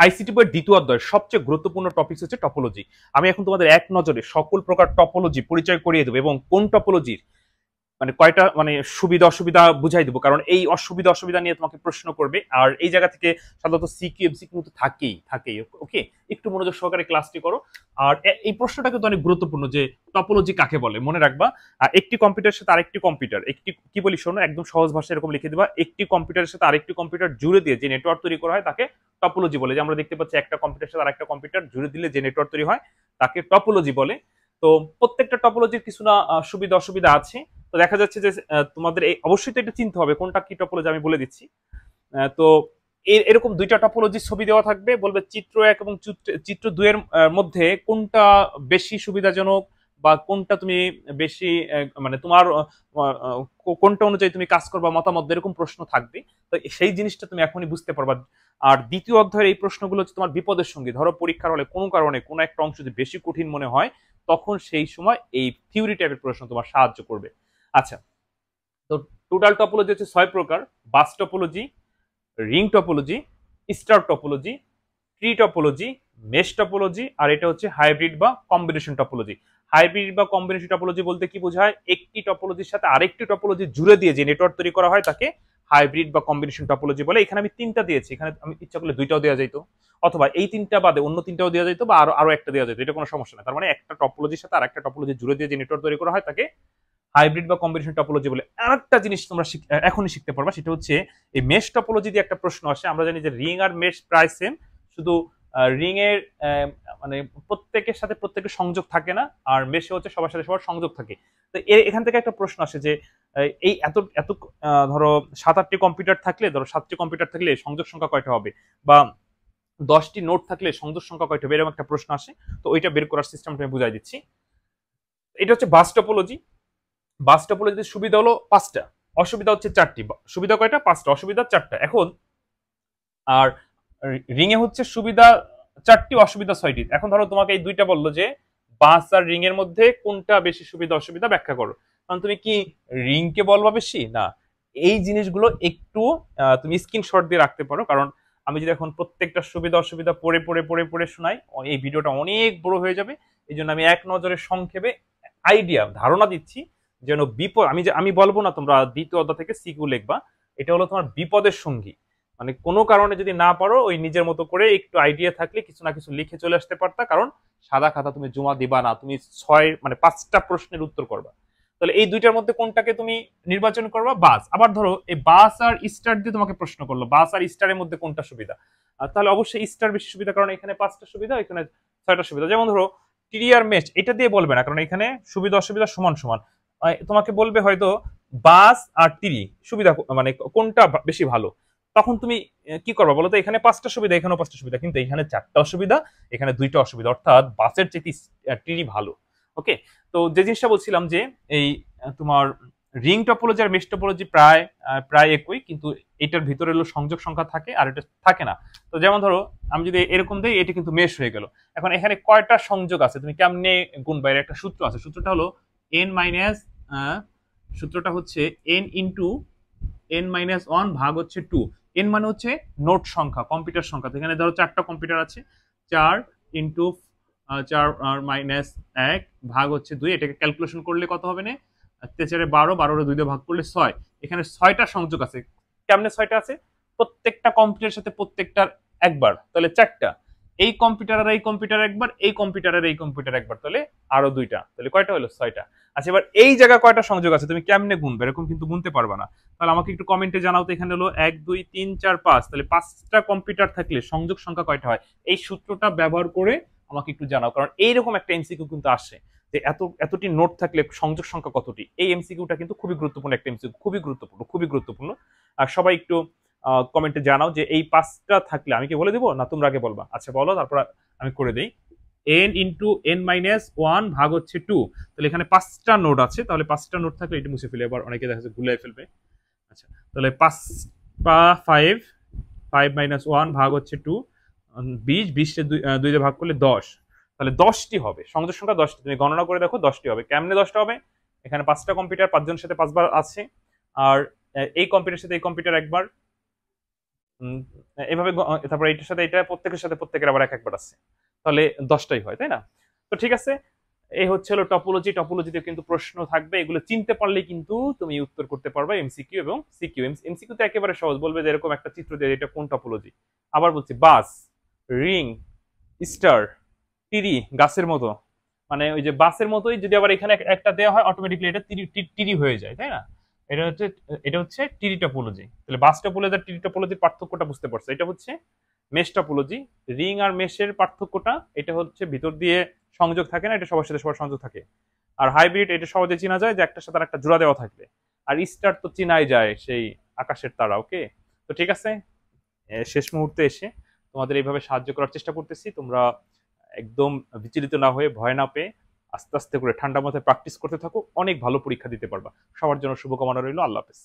ICT বইয়ের দ্বিতীয় অধ্যায়ের সবচেয়ে গুরুত্বপূর্ণ টপিক হচ্ছে টপোলজি। আমি এখন তোমাদের এক নজরে সকল প্রকার টপোলজি পরিচয় করিয়ে দেবো এবং কোন টপোলজির মানে কয়টা মানে সুবিধা অসুবিধা বুঝাই দেবো, কারণ এই অসুবিধা নিয়ে তোমাকে প্রশ্ন করবে। আর এই জায়গা থেকে সাধারণত সিকিউ এমসিকিউ কিন্তু থাকেই। ওকে, একটু মনোযোগ সহকারে ক্লাসটি করো। আর এই প্রশ্নটা কিন্তু অনেক গুরুত্বপূর্ণ যে টপোলজি কাকে বলে। মনে রাখবা, একটি কম্পিউটারের সাথে আরেকটি কম্পিউটার, একটি কি বলি শোনো, একদম সহজ ভাষায় এরকম লিখে দিবা, একটি কম্পিউটারের সাথে আরেকটি কম্পিউটার জুড়ে দিয়ে যে নেটওয়ার্ক তৈরি করা হয় তাকে টপোলজি বলে। যে আমরা দেখতে পাচ্ছি একটা কম্পিউটারের সাথে আরেকটা কম্পিউটার জুড়ে দিলে যে নেটওয়ার্ক তৈরি হয় তাকে টপোলজি বলে। তো প্রত্যেকটা টপোলজির কিছু না সুবিধা অসুবিধা আছে। তো দেখা যাচ্ছে যে তোমাদের এই অবশ্যই তো এটা চিনতে হবে কোনটা কি টপোলজি, আমি বলে দিচ্ছি। তো এরকম দুইটা টপোলজির ছবি দেওয়া থাকবে, বলবে চিত্র 1 এবং চিত্র 2 এর মধ্যে কোনটা বেশি সুবিধাজনক বা কোনটা তুমি বেশি মানে তোমার কোনটা অনুযায়ী তুমি কাজ করবা, মতামত, এরকম প্রশ্ন থাকবে। তো সেই জিনিসটা তুমি এখনই বুঝতে পারবা। আর দ্বিতীয় অধ্যায়ের এই প্রশ্নগুলো হচ্ছে তোমার বিপদের সঙ্গী। ধরো পরীক্ষার হলে কোনো কারণে কোনো একটা অংশ যদি বেশি কঠিন মনে হয়, তখন সেই সময় এই থিওরি টাইপের প্রশ্ন তোমার সাহায্য করবে। আচ্ছা, তো টোটাল টপোলজি হচ্ছে 6 প্রকার: bus topology, ring topology, star topology, tree topology, mesh topology, আর এটা হচ্ছে হাইব্রিড বা কম্বিনেশন টপোলজি। হাইব্রিড বা কম্বিনেশন টপোলজি বলতে কি বোঝায়? একটি টপোলজির সাথে আরেকটি টপোলজি জুড়ে দিয়ে যে নেটওয়ার্ক তৈরি করা হয় তাকে হাইব্রিড বা কম্বিনেশন টপোলজি বলে। এখানে আমি 3টা দিয়েছি, এখানে আমি ইচ্ছা করলে 2টাও দেওয়া যাইতো, অথবা এই 3টা বাদে অন্য 3টাও দেওয়া যাইতো, বা আরো একটা দেওয়া যেত, এটা কোনো সমস্যা না। তার মানে একটা টপোলজির সাথে আরেকটা টপোলজি জুড়ে দিয়ে যে নেটওয়ার্ক তৈরি করা হয় তাকে হাইব্রিড বা কম্বিনেশন টপোলজি বলে। আরেকটা জিনিস তোমরা এখনই শিখতে পারবা, সেটা হচ্ছে এই মেশ টপোলজি দিয়ে একটা প্রশ্ন আসে। আমরা জানি যে রিং আর মেশ প্রায় সেম, শুধু রিং এর মানে প্রত্যেকের সাথে প্রত্যেকের সংযোগ থাকে না, আর মেশে হচ্ছে সবার সাথে সবার সংযোগ থাকে। তো এখান থেকে একটা প্রশ্ন আসে যে এই এত এত ধরো 7-8টি কম্পিউটার থাকলে, ধরো 7টি কম্পিউটার থাকলে সংযোগ সংখ্যা কয়টা হবে, বা 10টি নোট থাকলে সংযোগ সংখ্যা কয়টা হবে, এরকম একটা প্রশ্ন আসে। তো ওইটা বের করার সিস্টেমটা আমি বুঝাই দিচ্ছি। এটা হচ্ছে বাস টপোলজি। বাস টপোলজির সুবিধা হলো 5টা, অসুবিধা হচ্ছে 4টি। সুবিধা কয়টা? 5টা, অসুবিধা 4টা। এখন আর রিং এ হচ্ছে সুবিধা 4টি, অসুবিধা 6টি। এখন ধরো তোমাকে এই দুইটা বললো যে বাস আর রিং এর মধ্যে কোনটা বেশি সুবিধা অসুবিধা ব্যাখ্যা করো, কারণ তুমি কি রিং কে বলবা বেশি না? এই জিনিসগুলো একটু তুমি স্ক্রিনশট দিয়ে রাখতে পারো, কারণ আমি যদি এখন প্রত্যেকটা সুবিধা অসুবিধা পড়ে শোনাই, এই ভিডিওটা অনেক বড় হয়ে যাবে। এই জন্য আমি এক নজরে সংক্ষেপে আইডিয়া ধারণা দিচ্ছি, যেন বিপদ আমি বলবো না তোমরা দ্বিতীয় অধ্যায় থেকে সিকিউ লিখবা। এটা হলো তোমার বিপদের সঙ্গী। মানে কোনো কারণে যদি না পারো, ওই নিজের মতো করে একটু আইডিয়া থাকলে কিছু না কিছু লিখে চলে আসতে পারতা, কারণ সাদা খাতা তুমি জমা দিবা না, তুমি 5টা প্রশ্নের উত্তর করবা। তাহলে এই দুইটার মধ্যে কোনটাকে তুমি নির্বাচন করবা? বাস। আবার ধরো এই বাস আর স্টার দিয়ে তোমাকে প্রশ্ন করলো, বাস আর স্টারের মধ্যে কোনটা সুবিধা, তাহলে অবশ্যই স্টার বেশি সুবিধা, কারণ এখানে 5টা সুবিধা, এখানে 6টা সুবিধা। যেমন ধরো ট্রি আর মেশ, এটা দিয়ে বলবে না, কারণ এখানে সুবিধা অসুবিধা সমান সমান। তোমাকে বলবে হয়তো বাস আর ট্রি সুবিধা মানে কোনটা বেশি ভালো, তখন তুমি কি করবা বলো তো? এখানে 5টা সুবিধা, এখানেও 5টা সুবিধা, কিন্তু এখানে 4টা অসুবিধা, এখানে 2টা অসুবিধা, অর্থাৎ বাসের চেয়ে ট্রি ভালো। ওকে, তো যে জিনিসটা বলছিলাম যে এই তোমার রিং টপোলজি আর মেশ টপোলজি প্রায় একই, কিন্তু এটার ভিতরে হলো সংযোগ সংখ্যা থাকে আর এটা থাকে না। তো যেমন ধরো আমি যদি এরকম দিই, এটা কিন্তু মেশ হয়ে গেল। এখন এখানে কয়টা সংযোগ আছে তুমি কেমনে গুনবা? এর একটা সূত্র আছে, সূত্রটা হলো n মাইনাস, সূত্রটা হচ্ছে n ইন্টু n-1 ভাগ হচ্ছে 2। n মানে হচ্ছে নোট সংখ্যা, কম্পিউটার সংখ্যা। তো এখানে ধরো 4টা কম্পিউটার আছে, 4 ইন্টু 4 মাইনাস 1 ভাগ হচ্ছে 2। এটাকে ক্যালকুলেশন করলে কত হবে? না 4 12, 12 2 দিয়ে ভাগ করলে 6। এখানে 6টা সংযোগ আছে। কেমনে 6টা আছে? প্রত্যেকটা কম্পিউটারের সাথে প্রত্যেকটার একবার, তাহলে 4টা। এই কম্পিউটার আর এই কম্পিউটার একবার, এই কম্পিউটার আর এই কম্পিউটার একবার, তাহলে আরো 2টা, তাহলে কয়টা হলো? 6টা। আচ্ছা, এবার এই জায়গায় কয়টা সংযোগ আছে তুমি কেমনে গুনবে? এরকম কিন্তু গুনতে পারবা না। তাহলে আমাকে একটু কমেন্টে জানাও তো। এখানে হলো 1 2 3 4 5, তাহলে 5টা কম্পিউটার থাকলে সংযোগ সংখ্যা কয়টা হয়? এই সূত্রটা ব্যবহার করে আমাকে একটু জানাও, কারণ এইরকম একটা এমসিকিউ কিন্তু আসে যে এতটি নোট থাকলে সংযোগ সংখ্যা কতটি। এই এমসিকিউটা কিন্তু খুবই গুরুত্বপূর্ণ একটা এমসিকিউ, খুবই গুরুত্বপূর্ণ। আর সবাই একটু কমেন্টে জানাও যে এই 5টা থাকলে, আমি কি বলে দেবো না তোমরা আগে বলবা? আচ্ছা বলো, তারপর আমি করে দিই। n ইন্টু n-1 ভাগ হচ্ছে 2। তাহলে এখানে 5টা নোড আছে, তাহলে 5টা নোড থাকলে এটা মুছে ফেলে, এবার অনেকে দেখা যাচ্ছে ভুলে ফেলবে। আচ্ছা, তাহলে 5 5 - 1 ভাগ হচ্ছে 2, 20, 20 2 দিয়ে ভাগ করলে 10, তাহলে 10টি হবে সংযোগ সংখ্যা। 10টি তুমি গণনা করে দেখো 10টি হবে। কেমনে 10টা হবে? এখানে 5টা কম্পিউটার, 5জনের সাথে 5বার আছে, আর এই কম্পিউটারের সাথে এই কম্পিউটার একবার, উম, এভাবে তারপর এটার সাথে এটা প্রত্যেকের সাথে প্রত্যেকের আবার এক একবার আছে, তাহলে 10টাই হয়, তাই না? তো ঠিক আছে, এই হচ্ছে হলো টপোলজি। টপোলজিতে কিন্তু প্রশ্ন থাকবে, এগুলো চিনতে পারলে কিন্তু তুমি উত্তর করতে পারবে এমসিকিউ এবং সিকিউ। এমসিকিউ তো একেবারে সহজ, বলবে যে এরকম একটা চিত্র দিয়ে এটা কোন টপোলজি। আবার বলছি বাস, রিং, স্টার, টিরি, গাছের মতো, মানে ওই যে বাসের মতোই যদি আবার এখানে একটা দেওয়া হয় অটোমেটিকলি এটা টিরি টিরি হয়ে যায়, তাই না? এটা হচ্ছে এটা হচ্ছে টিরি টপোলজি। তাহলে বাস টপোলজি আর টিরি টপোলজির পার্থক্যটা বুঝতে পারছো। এটা হচ্ছে মেশ টপোলজি। রিং আর মেশের পার্থক্যটা, এটা হচ্ছে ভিতর দিয়ে সংযোগ থাকে না, এটা সবার সাথে সবার সংযোগ থাকে। আর হাইব্রিড এটা সহজে চেনা যায় যে একটার সাথে একটা জোড়া দেওয়া থাকবে। আর স্টার তো চেনাই যায়, সেই আকাশের তারা। ওকে, তো ঠিক আছে, শেষ মুহূর্তে এসে তোমাদের এইভাবে সাহায্য করার চেষ্টা করতেছি। তোমরা একদম বিচলিত না হয়ে, ভয় না পেয়ে আস্তে আস্তে করে ঠান্ডা মাথায় প্র্যাকটিস করতে থাকো, অনেক ভালো পরীক্ষা দিতে পারবা। সবার জন্য শুভকামনা রইল। আল্লাহ হাফেজ।